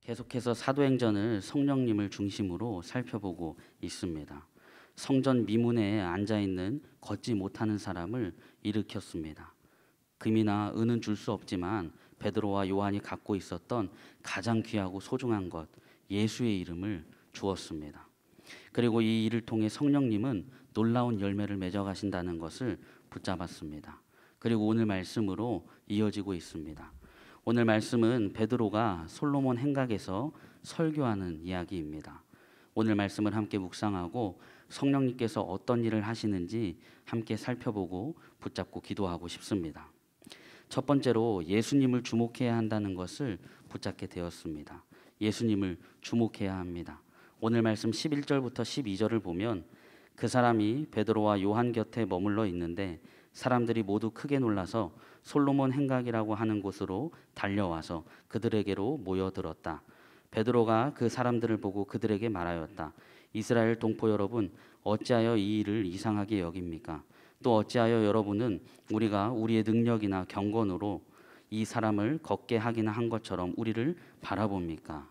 계속해서 사도행전을 성령님을 중심으로 살펴보고 있습니다. 성전 미문에 앉아 있는 걷지 못하는 사람을 일으켰습니다. 금이나 은은 줄 수 없지만 베드로와 요한이 갖고 있었던 가장 귀하고 소중한 것, 예수의 이름을 주었습니다. 그리고 이 일을 통해 성령님은 놀라운 열매를 맺어 가신다는 것을 붙잡았습니다. 그리고 오늘 말씀으로 이어지고 있습니다. 오늘 말씀은 베드로가 솔로몬 행각에서 설교하는 이야기입니다. 오늘 말씀을 함께 묵상하고 성령님께서 어떤 일을 하시는지 함께 살펴보고 붙잡고 기도하고 싶습니다. 첫 번째로 예수님을 주목해야 한다는 것을 붙잡게 되었습니다. 예수님을 주목해야 합니다. 오늘 말씀 11절부터 12절을 보면 그 사람이 베드로와 요한 곁에 머물러 있는데 사람들이 모두 크게 놀라서 솔로몬 행각이라고 하는 곳으로 달려와서 그들에게로 모여들었다. 베드로가 그 사람들을 보고 그들에게 말하였다. 이스라엘 동포 여러분, 어찌하여 이 일을 이상하게 여깁니까? 또 어찌하여 여러분은 우리가 우리의 능력이나 경건으로 이 사람을 걷게 하기나 한 것처럼 우리를 바라봅니까?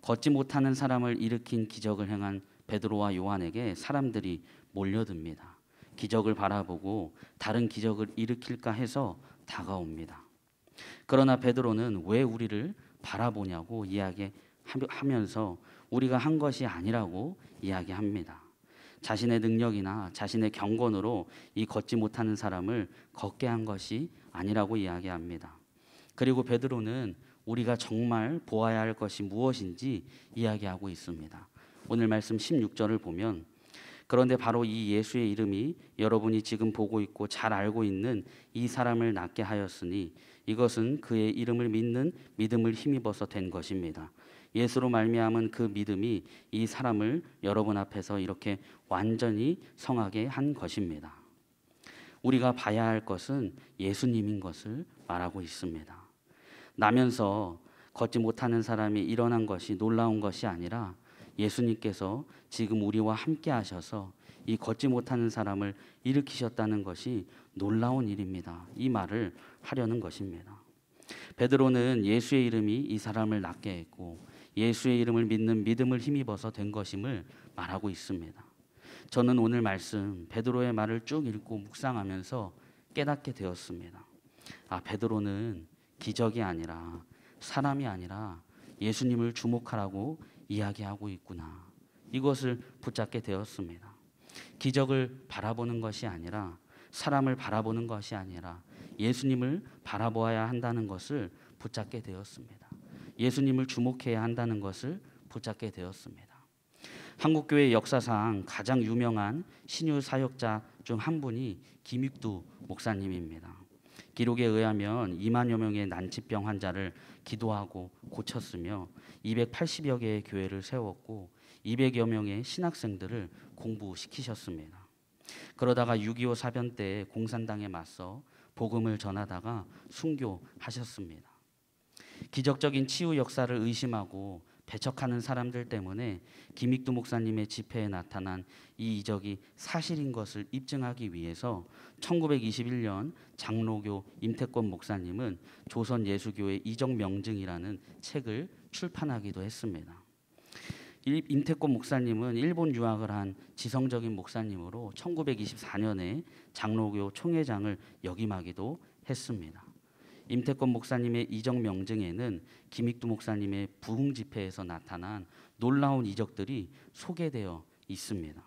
걷지 못하는 사람을 일으킨 기적을 행한 베드로와 요한에게 사람들이 몰려듭니다. 기적을 바라보고 다른 기적을 일으킬까 해서 다가옵니다. 그러나 베드로는 왜 우리를 바라보냐고 이야기하면서 우리가 한 것이 아니라고 이야기합니다. 자신의 능력이나 자신의 경건으로 이 걷지 못하는 사람을 걷게 한 것이 아니라고 이야기합니다. 그리고 베드로는 우리가 정말 보아야 할 것이 무엇인지 이야기하고 있습니다. 오늘 말씀 16절을 보면 그런데 바로 이 예수의 이름이 여러분이 지금 보고 있고 잘 알고 있는 이 사람을 낫게 하였으니 이것은 그의 이름을 믿는 믿음을 힘입어서 된 것입니다. 예수로 말미암은 그 믿음이 이 사람을 여러분 앞에서 이렇게 완전히 성하게 한 것입니다. 우리가 봐야 할 것은 예수님인 것을 말하고 있습니다. 나면서 걷지 못하는 사람이 일어난 것이 놀라운 것이 아니라 예수님께서 지금 우리와 함께 하셔서 이 걷지 못하는 사람을 일으키셨다는 것이 놀라운 일입니다. 이 말을 하려는 것입니다. 베드로는 예수의 이름이 이 사람을 낫게 했고 예수의 이름을 믿는 믿음을 힘입어서 된 것임을 말하고 있습니다. 저는 오늘 말씀 베드로의 말을 쭉 읽고 묵상하면서 깨닫게 되었습니다. 베드로는 기적이 아니라 사람이 아니라 예수님을 주목하라고 이야기하고 있구나. 이것을 붙잡게 되었습니다. 기적을 바라보는 것이 아니라 사람을 바라보는 것이 아니라 예수님을 바라보아야 한다는 것을 붙잡게 되었습니다. 예수님을 주목해야 한다는 것을 붙잡게 되었습니다. 한국교회 역사상 가장 유명한 신유 사역자 중 한 분이 김익두 목사님입니다. 기록에 의하면 2만여 명의 난치병 환자를 기도하고 고쳤으며 280여 개의 교회를 세웠고 200여 명의 신학생들을 공부시키셨습니다. 그러다가 6.25 사변 때 공산당에 맞서 복음을 전하다가 순교하셨습니다. 기적적인 치유 역사를 의심하고 배척하는 사람들 때문에 김익두 목사님의 집회에 나타난 이 이적이 사실인 것을 입증하기 위해서 1921년 장로교 임태권 목사님은 조선예수교회 이적명증이라는 책을 출판하기도 했습니다. 임태권 목사님은 일본 유학을 한 지성적인 목사님으로 1924년에 장로교 총회장을 역임하기도 했습니다. 임태권 목사님의 이적 명증에는 김익두 목사님의 부흥 집회에서 나타난 놀라운 이적들이 소개되어 있습니다.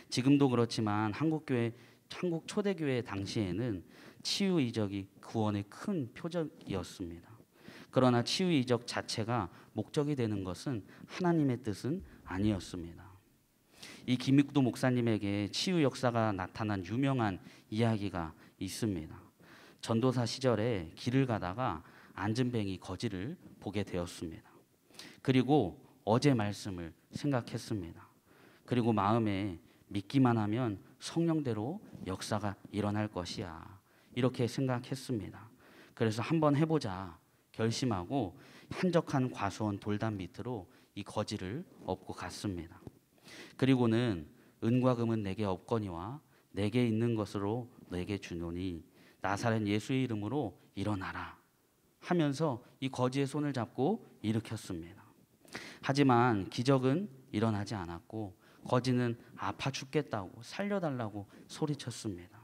지금도 그렇지만 한국 초대교회 당시에는 치유 이적이 구원의 큰 표적이었습니다. 그러나 치유 이적 자체가 목적이 되는 것은 하나님의 뜻은 아니었습니다. 이 김익두 목사님에게 치유 역사가 나타난 유명한 이야기가 있습니다. 전도사 시절에 길을 가다가 안전뱅이 거지를 보게 되었습니다. 그리고 어제 말씀을 생각했습니다. 그리고 마음에 믿기만 하면 성령대로 역사가 일어날 것이야. 이렇게 생각했습니다. 그래서 한번 해보자 결심하고 한적한 과수원 돌담 밑으로 이 거지를 업고 갔습니다. 그리고는 은과 금은 내게 없거니와 내게 있는 것으로 내게 주노니 나사렛 예수의 이름으로 일어나라. 하면서 이 거지의 손을 잡고 일으켰습니다. 하지만 기적은 일어나지 않았고 거지는 아파 죽겠다고 살려달라고 소리쳤습니다.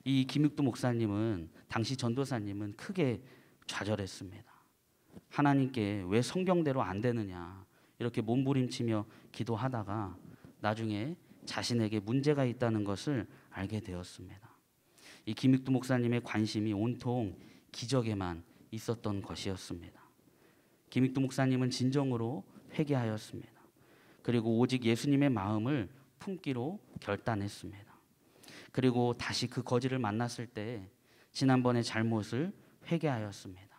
이 김육두 목사님은 당시 전도사님은 크게 좌절했습니다. 하나님께 왜 성경대로 안 되느냐 이렇게 몸부림치며 기도하다가 나중에 자신에게 문제가 있다는 것을 알게 되었습니다. 이 김육두 목사님의 관심이 온통 기적에만 있었던 것이었습니다. 김육두 목사님은 진정으로 회개하였습니다. 그리고 오직 예수님의 마음을 품기로 결단했습니다. 그리고 다시 그 거지를 만났을 때 지난번의 잘못을 회개하였습니다.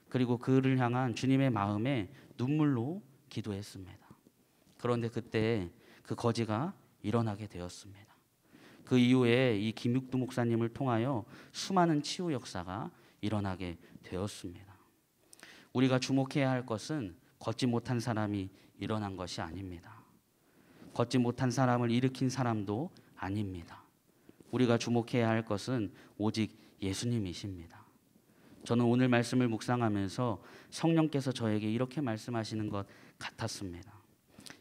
그리고 그를 향한 주님의 마음에 눈물로 기도했습니다. 그런데 그때 그 거지가 일어나게 되었습니다. 그 이후에 이 김육두 목사님을 통하여 수많은 치유 역사가 일어나게 되었습니다. 우리가 주목해야 할 것은 걷지 못한 사람이 일어난 것이 아닙니다. 걷지 못한 사람을 일으킨 사람도 아닙니다. 우리가 주목해야 할 것은 오직 예수님이십니다. 저는 오늘 말씀을 묵상하면서 성령께서 저에게 이렇게 말씀하시는 것 같았습니다.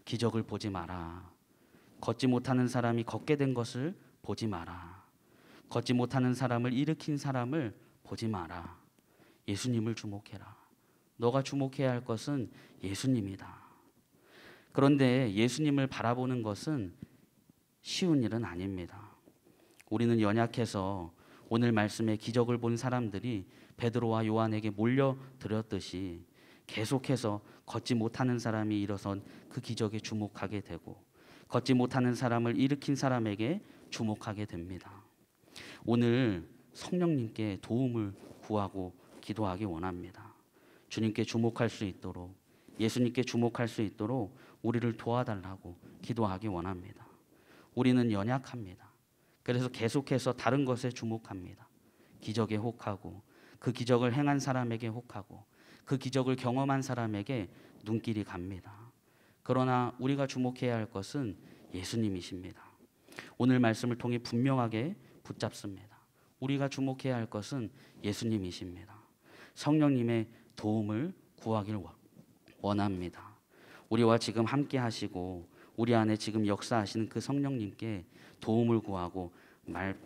기적을 보지 마라. 걷지 못하는 사람이 걷게 된 것을 보지 마라. 걷지 못하는 사람을 일으킨 사람을 보지 마라. 예수님을 주목해라. 너가 주목해야 할 것은 예수님이다. 그런데 예수님을 바라보는 것은 쉬운 일은 아닙니다. 우리는 연약해서 오늘 말씀에 기적을 본 사람들이 베드로와 요한에게 몰려들었듯이 계속해서 걷지 못하는 사람이 일어선 그 기적에 주목하게 되고 걷지 못하는 사람을 일으킨 사람에게 주목하게 됩니다. 오늘 성령님께 도움을 구하고 기도하기 원합니다. 주님께 주목할 수 있도록 예수님께 주목할 수 있도록 우리를 도와달라고 기도하기 원합니다. 우리는 연약합니다. 그래서 계속해서 다른 것에 주목합니다. 기적에 혹하고 그 기적을 행한 사람에게 혹하고 그 기적을 경험한 사람에게 눈길이 갑니다. 그러나 우리가 주목해야 할 것은 예수님이십니다. 오늘 말씀을 통해 분명하게 붙잡습니다. 우리가 주목해야 할 것은 예수님이십니다. 성령님의 도움을 구하길 원합니다. 우리와 지금 함께 하시고 우리 안에 지금 역사하시는 그 성령님께 도움을 구하고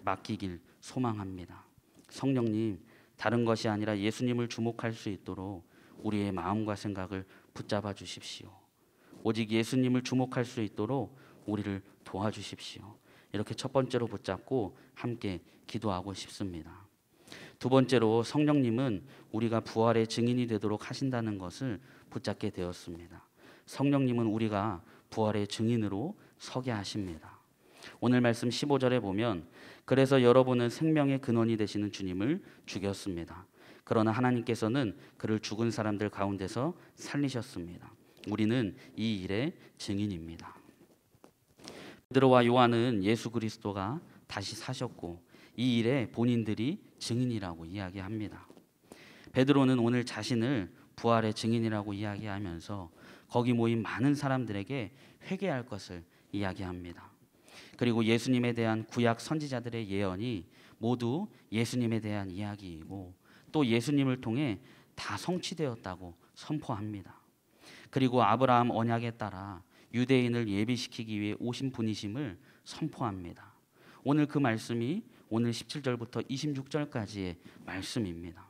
맡기길 소망합니다. 성령님, 다른 것이 아니라 예수님을 주목할 수 있도록 우리의 마음과 생각을 붙잡아 주십시오. 오직 예수님을 주목할 수 있도록 우리를 도와주십시오. 이렇게 첫 번째로 붙잡고 함께 기도하고 싶습니다. 두 번째로 성령님은 우리가 부활의 증인이 되도록 하신다는 것을 붙잡게 되었습니다. 성령님은 우리가 부활의 증인으로 서게 하십니다. 오늘 말씀 15절에 보면 그래서 여러분은 생명의 근원이 되시는 주님을 죽였습니다. 그러나 하나님께서는 그를 죽은 사람들 가운데서 살리셨습니다. 우리는 이 일의 증인입니다. 베드로와 요한은 예수 그리스도가 다시 사셨고 이 일에 본인들이 증인이라고 이야기합니다. 베드로는 오늘 자신을 부활의 증인이라고 이야기하면서 거기 모인 많은 사람들에게 회개할 것을 이야기합니다. 그리고 예수님에 대한 구약 선지자들의 예언이 모두 예수님에 대한 이야기이고 또 예수님을 통해 다 성취되었다고 선포합니다. 그리고 아브라함 언약에 따라 유대인을 예비시키기 위해 오신 분이심을 선포합니다. 오늘 그 말씀이 오늘 17절부터 26절까지의 말씀입니다.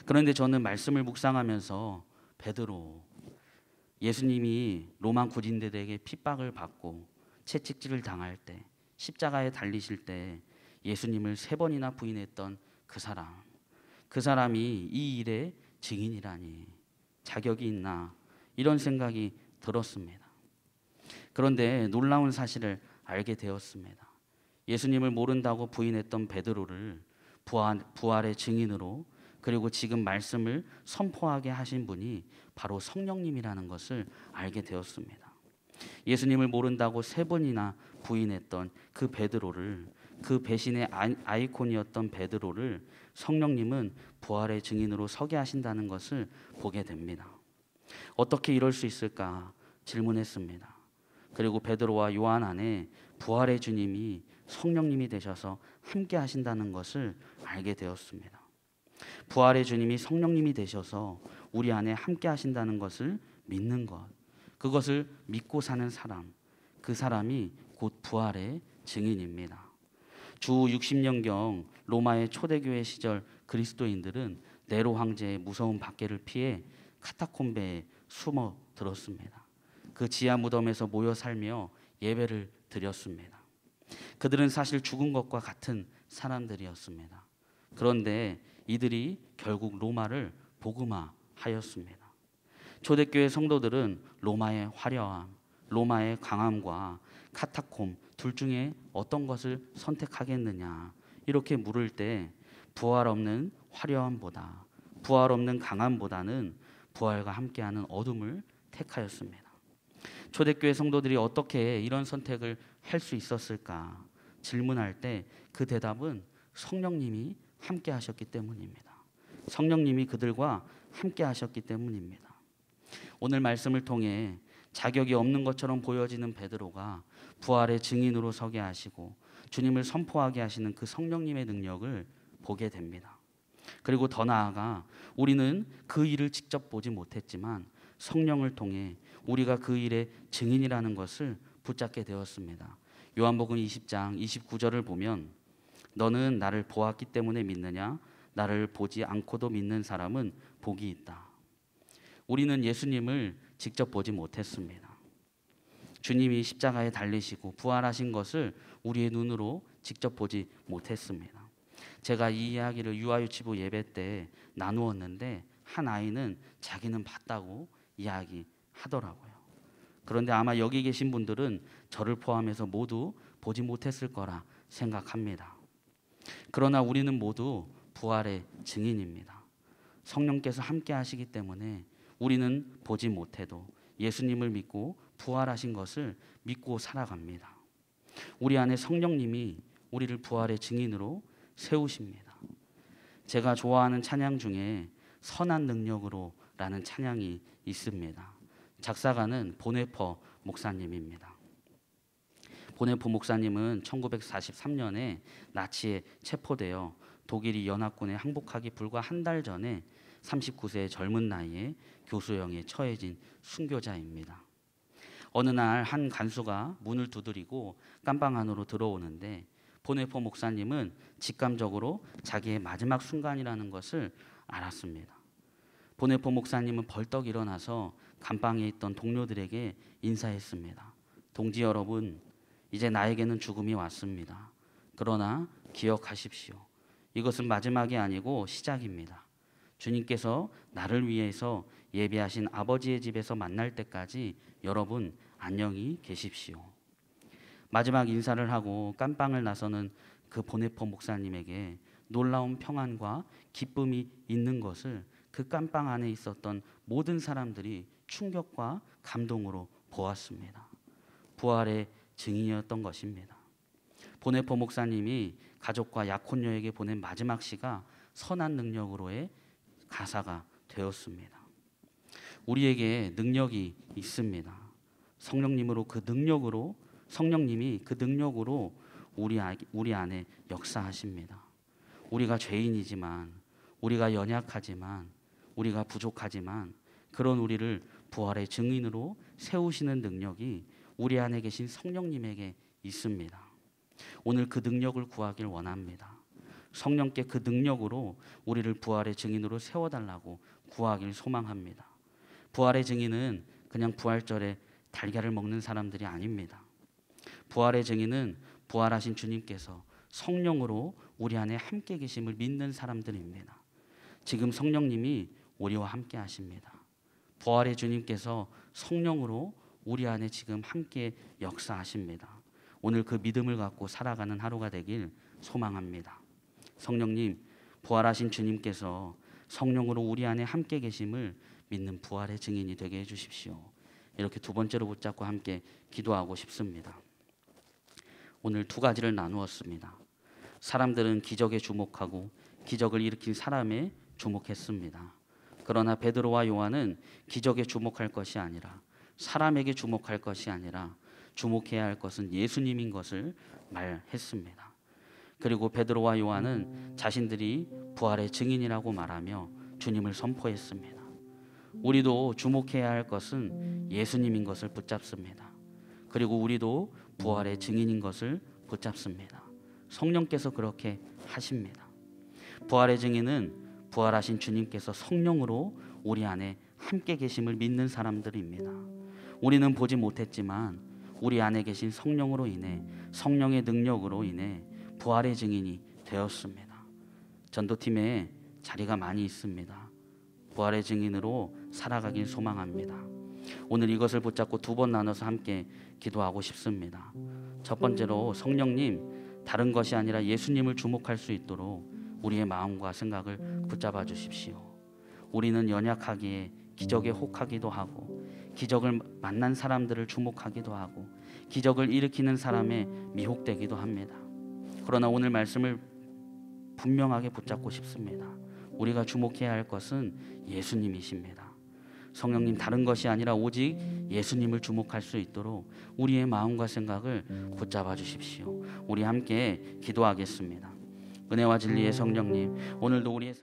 그런데 저는 말씀을 묵상하면서 베드로, 예수님이 로마 군인들에게 핍박을 받고 채찍질을 당할 때 십자가에 달리실 때 예수님을 3번이나 부인했던 그 사람이 이 일의 증인이라니 자격이 있나 이런 생각이 들었습니다. 그런데 놀라운 사실을 알게 되었습니다. 예수님을 모른다고 부인했던 베드로를 부활의 증인으로 그리고 지금 말씀을 선포하게 하신 분이 바로 성령님이라는 것을 알게 되었습니다. 예수님을 모른다고 3번이나 부인했던 그 베드로를, 그 배신의 아이콘이었던 베드로를 성령님은 부활의 증인으로 서게 하신다는 것을 보게 됩니다. 어떻게 이럴 수 있을까 질문했습니다. 그리고 베드로와 요한 안에 부활의 주님이 성령님이 되셔서 함께 하신다는 것을 알게 되었습니다. 부활의 주님이 성령님이 되셔서 우리 안에 함께 하신다는 것을 믿는 것, 그것을 믿고 사는 사람, 그 사람이 곧 부활의 증인입니다. 주 60년경 로마의 초대교회 시절 그리스도인들은 네로 황제의 무서운 박해를 피해 카타콤베에 숨어 들었습니다. 그 지하 무덤에서 모여 살며 예배를 드렸습니다. 그들은 사실 죽은 것과 같은 사람들이었습니다. 그런데 이들이 결국 로마를 복음화하였습니다. 초대교회 성도들은 로마의 화려함, 로마의 강함과 카타콤 둘 중에 어떤 것을 선택하겠느냐 이렇게 물을 때 부활 없는 화려함보다, 부활 없는 강함보다는 부활과 함께하는 어둠을 택하였습니다. 초대교회 성도들이 어떻게 이런 선택을 할 수 있었을까 질문할 때 그 대답은 성령님이 함께 하셨기 때문입니다. 성령님이 그들과 함께 하셨기 때문입니다. 오늘 말씀을 통해 자격이 없는 것처럼 보여지는 베드로가 부활의 증인으로 서게 하시고 주님을 선포하게 하시는 그 성령님의 능력을 보게 됩니다. 그리고 더 나아가 우리는 그 일을 직접 보지 못했지만 성령을 통해 우리가 그 일의 증인이라는 것을 붙잡게 되었습니다. 요한복음 20장 29절을 보면 너는 나를 보았기 때문에 믿느냐? 나를 보지 않고도 믿는 사람은 복이 있다. 우리는 예수님을 직접 보지 못했습니다. 주님이 십자가에 달리시고 부활하신 것을 우리의 눈으로 직접 보지 못했습니다. 제가 이 이야기를 유아유치부 예배 때 나누었는데 한 아이는 자기는 봤다고 이야기하더라고요. 그런데 아마 여기 계신 분들은 저를 포함해서 모두 보지 못했을 거라 생각합니다. 그러나 우리는 모두 부활의 증인입니다. 성령께서 함께 하시기 때문에 우리는 보지 못해도 예수님을 믿고 부활하신 것을 믿고 살아갑니다. 우리 안에 성령님이 우리를 부활의 증인으로 세우십니다. 제가 좋아하는 찬양 중에 선한 능력으로 라는 찬양이 있습니다. 작사가는 보네퍼 목사님입니다. 보네퍼 목사님은 1943년에 나치에 체포되어 독일이 연합군에 항복하기 불과 한 달 전에 39세의 젊은 나이에 교수형에 처해진 순교자입니다. 어느 날 한 간수가 문을 두드리고 깜방 안으로 들어오는데 보네퍼 목사님은 직감적으로 자기의 마지막 순간이라는 것을 알았습니다. 보네퍼 목사님은 벌떡 일어나서 감방에 있던 동료들에게 인사했습니다. 동지 여러분, 이제 나에게는 죽음이 왔습니다. 그러나 기억하십시오. 이것은 마지막이 아니고 시작입니다. 주님께서 나를 위해서 예비하신 아버지의 집에서 만날 때까지 여러분 안녕히 계십시오. 마지막 인사를 하고 깜방을 나서는 그 보네퍼 목사님에게 놀라운 평안과 기쁨이 있는 것을 그 깜방 안에 있었던 모든 사람들이 충격과 감동으로 보았습니다. 부활의 증인이었던 것입니다. 보네퍼 목사님이 가족과 약혼녀에게 보낸 마지막 시가 선한 능력으로의 가사가 되었습니다. 우리에게 능력이 있습니다. 성령님이 그 능력으로 우리 안에 역사하십니다. 우리가 죄인이지만, 우리가 연약하지만, 우리가 부족하지만 그런 우리를 부활의 증인으로 세우시는 능력이 우리 안에 계신 성령님에게 있습니다. 오늘 그 능력을 구하길 원합니다. 성령께 그 능력으로 우리를 부활의 증인으로 세워달라고 구하길 소망합니다. 부활의 증인은 그냥 부활절에 달걀을 먹는 사람들이 아닙니다. 부활의 증인은 부활하신 주님께서 성령으로 우리 안에 함께 계심을 믿는 사람들입니다. 지금 성령님이 우리와 함께 하십니다. 부활의 주님께서 성령으로 우리 안에 지금 함께 역사하십니다. 오늘 그 믿음을 갖고 살아가는 하루가 되길 소망합니다. 성령님, 부활하신 주님께서 성령으로 우리 안에 함께 계심을 믿는 부활의 증인이 되게 해주십시오. 이렇게 두 번째로 붙잡고 함께 기도하고 싶습니다. 오늘 두 가지를 나누었습니다. 사람들은 기적에 주목하고 기적을 일으킨 사람에 주목했습니다. 그러나 베드로와 요한은 기적에 주목할 것이 아니라, 사람에게 주목할 것이 아니라 주목해야 할 것은 예수님인 것을 말했습니다. 그리고 베드로와 요한은 자신들이 부활의 증인이라고 말하며 주님을 선포했습니다. 우리도 주목해야 할 것은 예수님인 것을 붙잡습니다. 그리고 우리도 부활의 증인인 것을 붙잡습니다. 성령께서 그렇게 하십니다. 부활의 증인은 부활하신 주님께서 성령으로 우리 안에 함께 계심을 믿는 사람들입니다. 우리는 보지 못했지만 우리 안에 계신 성령으로 인해, 성령의 능력으로 인해 부활의 증인이 되었습니다. 전도팀에 자리가 많이 있습니다. 부활의 증인으로 살아가길 소망합니다. 오늘 이것을 붙잡고 두 번 나눠서 함께 기도하고 싶습니다. 첫 번째로, 성령님, 다른 것이 아니라 예수님을 주목할 수 있도록 우리의 마음과 생각을 붙잡아 주십시오. 우리는 연약하기에 기적에 혹하기도 하고, 기적을 만난 사람들을 주목하기도 하고, 기적을 일으키는 사람에 미혹되기도 합니다. 그러나 오늘 말씀을 분명하게 붙잡고 싶습니다. 우리가 주목해야 할 것은 예수님이십니다. 성령님, 다른 것이 아니라 오직 예수님을 주목할 수 있도록 우리의 마음과 생각을 붙잡아 주십시오. 우리 함께 기도하겠습니다. 은혜와 진리의 성령님, 오늘도 우리의